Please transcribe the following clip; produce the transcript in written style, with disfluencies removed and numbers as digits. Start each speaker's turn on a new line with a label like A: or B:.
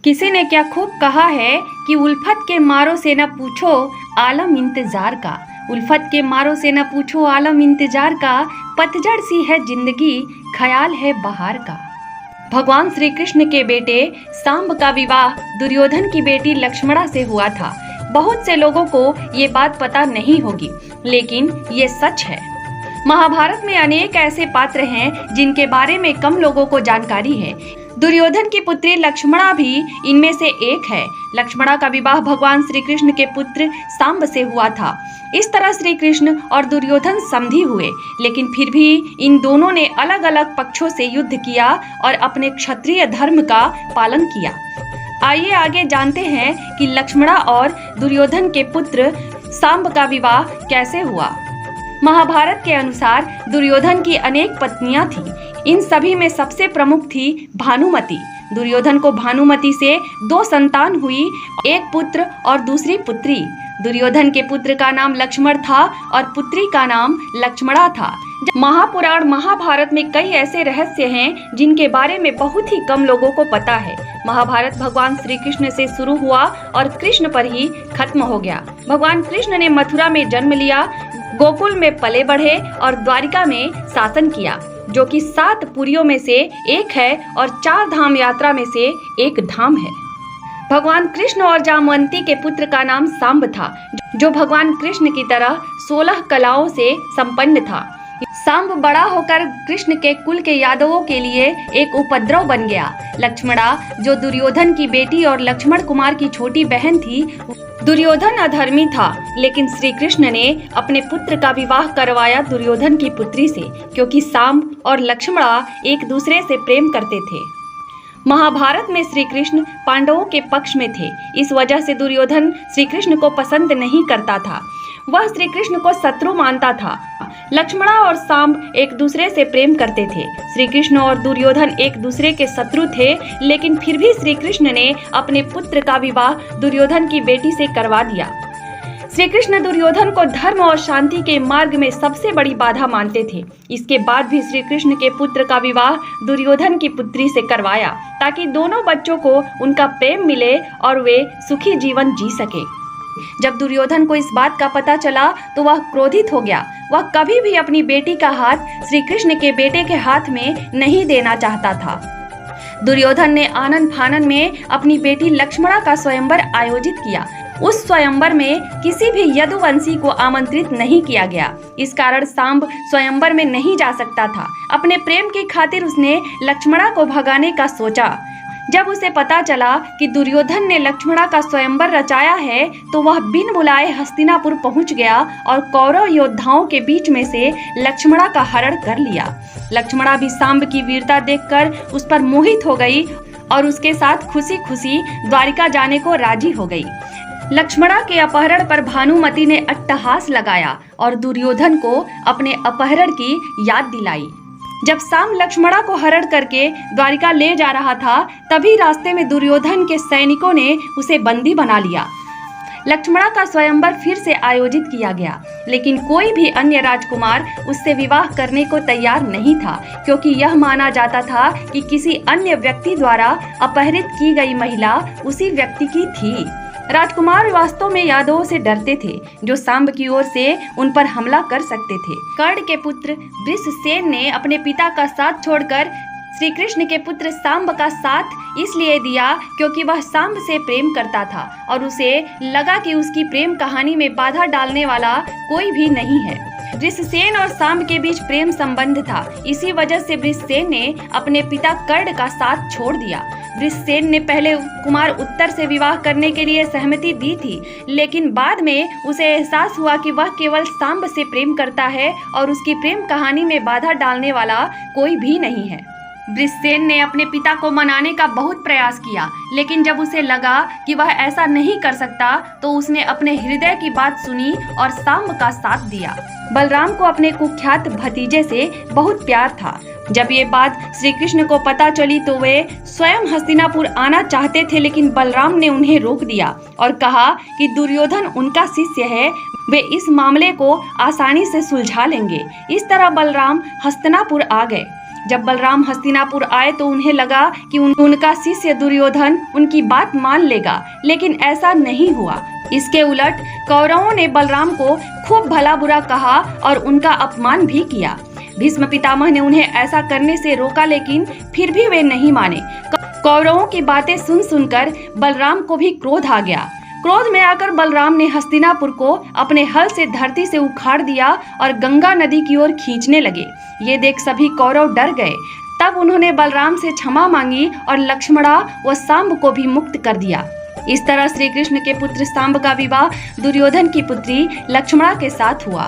A: किसी ने क्या खूब कहा है कि उल्फत के मारो से न पूछो आलम इंतजार का। उल्फत के मारो से न पूछो आलम इंतजार का, पतझड़ सी है जिंदगी ख्याल है बहार का। भगवान श्री कृष्ण के बेटे सांब का विवाह दुर्योधन की बेटी लक्ष्मणा से हुआ था। बहुत से लोगों को ये बात पता नहीं होगी, लेकिन ये सच है। महाभारत में अनेक ऐसे पात्र हैं जिनके बारे में कम लोगों को जानकारी है। दुर्योधन की पुत्री लक्ष्मणा भी इनमें से एक है। लक्ष्मणा का विवाह भगवान श्री कृष्ण के पुत्र सांब से हुआ था। इस तरह श्री कृष्ण और दुर्योधन समधी हुए, लेकिन फिर भी इन दोनों ने अलग अलग पक्षों से युद्ध किया और अपने क्षत्रिय धर्म का पालन किया। आइए आगे जानते हैं कि लक्ष्मणा और दुर्योधन के पुत्र सांब का विवाह कैसे हुआ। महाभारत के अनुसार दुर्योधन की अनेक पत्नियां थीं। इन सभी में सबसे प्रमुख थी भानुमति। दुर्योधन को भानुमति से 2 संतान हुई, एक पुत्र और दूसरी पुत्री। दुर्योधन के पुत्र का नाम लक्ष्मण था और पुत्री का नाम लक्ष्मणा था। महापुराण महाभारत में कई ऐसे रहस्य हैं जिनके बारे में बहुत ही कम लोगों को पता है। महाभारत भगवान श्री कृष्ण से शुरू हुआ और कृष्ण पर ही खत्म हो गया। भगवान कृष्ण ने मथुरा में जन्म लिया, गोकुल में पले बढ़े और द्वारिका में शासन किया, जो कि 7 पुरियों में से एक है और 4 धाम यात्रा में से एक धाम है। भगवान कृष्ण और जामवंती के पुत्र का नाम सांब था, जो भगवान कृष्ण की तरह 16 कलाओं से संपन्न था। सांब बड़ा होकर कृष्ण के कुल के यादवों के लिए एक उपद्रव बन गया। लक्ष्मणा, जो दुर्योधन की बेटी और लक्ष्मण कुमार की छोटी बहन थी, दुर्योधन अधर्मी था, लेकिन श्री कृष्ण ने अपने पुत्र का विवाह करवाया दुर्योधन की पुत्री से, क्योंकि सांब और लक्ष्मणा एक दूसरे से प्रेम करते थे। महाभारत में श्री कृष्ण पांडवों के पक्ष में थे। इस वजह से दुर्योधन श्री कृष्ण को पसंद नहीं करता था। वह श्री कृष्ण को शत्रु मानता था। लक्ष्मणा और सांब एक दूसरे से प्रेम करते थे। श्री कृष्ण और दुर्योधन एक दूसरे के शत्रु थे, लेकिन फिर भी श्री कृष्ण ने अपने पुत्र का विवाह दुर्योधन की बेटी से करवा दिया। श्री कृष्ण दुर्योधन को धर्म और शांति के मार्ग में सबसे बड़ी बाधा मानते थे। इसके बाद भी श्री कृष्ण के पुत्र का विवाह दुर्योधन की पुत्री से करवाया, ताकि दोनों बच्चों को उनका प्रेम मिले और वे सुखी जीवन जी सके। जब दुर्योधन को इस बात का पता चला तो वह क्रोधित हो गया। वह कभी भी अपनी बेटी का हाथ श्री कृष्ण के बेटे के हाथ में नहीं देना चाहता था। दुर्योधन ने आनन फानन में अपनी बेटी लक्ष्मणा का स्वयंवर आयोजित किया। उस स्वयंवर में किसी भी यदुवंशी को आमंत्रित नहीं किया गया। इस कारण सांब स्वयंवर में नहीं जा सकता था। अपने प्रेम की खातिर उसने लक्ष्मणा को भगाने का सोचा। जब उसे पता चला कि दुर्योधन ने लक्ष्मणा का स्वयंवर रचाया है, तो वह बिन बुलाए हस्तिनापुर पहुंच गया और कौरव योद्धाओं के बीच में से लक्ष्मणा का हरण कर लिया। लक्ष्मणा भी सांब की वीरता देखकर उस पर मोहित हो गई और उसके साथ खुशी खुशी द्वारिका जाने को राजी हो गई। लक्ष्मणा के अपहरण पर भानुमति ने अट्टहास लगाया और दुर्योधन को अपने अपहरण की याद दिलाई। जब सांब लक्ष्मणा को हरण करके द्वारिका ले जा रहा था, तभी रास्ते में दुर्योधन के सैनिकों ने उसे बंदी बना लिया। लक्ष्मणा का स्वयंवर फिर से आयोजित किया गया, लेकिन कोई भी अन्य राजकुमार उससे विवाह करने को तैयार नहीं था, क्योंकि यह माना जाता था कि किसी अन्य व्यक्ति द्वारा अपहरित की गई महिला उसी व्यक्ति की थी। राजकुमार वास्तव में यादवों से डरते थे, जो सांब की ओर से उन पर हमला कर सकते थे। कर्ण के पुत्र वृषसेन ने अपने पिता का साथ छोड़कर श्री कृष्ण के पुत्र सांब का साथ इसलिए दिया क्योंकि वह सांब से प्रेम करता था और उसे लगा कि उसकी प्रेम कहानी में बाधा डालने वाला कोई भी नहीं है। वृषसेन और सांब के बीच प्रेम संबंध था। इसी वजह से वृषसेन ने अपने पिता कर्ण का साथ छोड़ दिया। वृषसेन ने पहले कुमार उत्तर से विवाह करने के लिए सहमति दी थी, लेकिन बाद में उसे एहसास हुआ कि वह केवल सांब से प्रेम करता है और उसकी प्रेम कहानी में बाधा डालने वाला कोई भी नहीं है। वृषसेन ने अपने पिता को मनाने का बहुत प्रयास किया, लेकिन जब उसे लगा कि वह ऐसा नहीं कर सकता, तो उसने अपने हृदय की बात सुनी और सांब का साथ दिया। बलराम को अपने कुख्यात भतीजे से बहुत प्यार था। जब ये बात श्री कृष्ण को पता चली तो वे स्वयं हस्तिनापुर आना चाहते थे, लेकिन बलराम ने उन्हें रोक दिया और कहा कि दुर्योधन उनका शिष्य है, वे इस मामले को आसानी से सुलझा लेंगे। इस तरह बलराम हस्तिनापुर आ गए। जब बलराम हस्तिनापुर आए तो उन्हें लगा कि उनका शिष्य दुर्योधन उनकी बात मान लेगा, लेकिन ऐसा नहीं हुआ। इसके उलट कौरवों ने बलराम को खूब भला बुरा कहा और उनका अपमान भी किया। भीष्म पितामह ने उन्हें ऐसा करने से रोका, लेकिन फिर भी वे नहीं माने। कौरवों की बातें सुनकर बलराम को भी क्रोध आ गया। क्रोध में आकर बलराम ने हस्तिनापुर को अपने हल से धरती से उखाड़ दिया और गंगा नदी की ओर खींचने लगे। ये देख सभी कौरव डर गए। तब उन्होंने बलराम से क्षमा मांगी और लक्ष्मणा व सांब को भी मुक्त कर दिया। इस तरह श्री कृष्ण के पुत्र सांब का विवाह दुर्योधन की पुत्री लक्ष्मणा के साथ हुआ।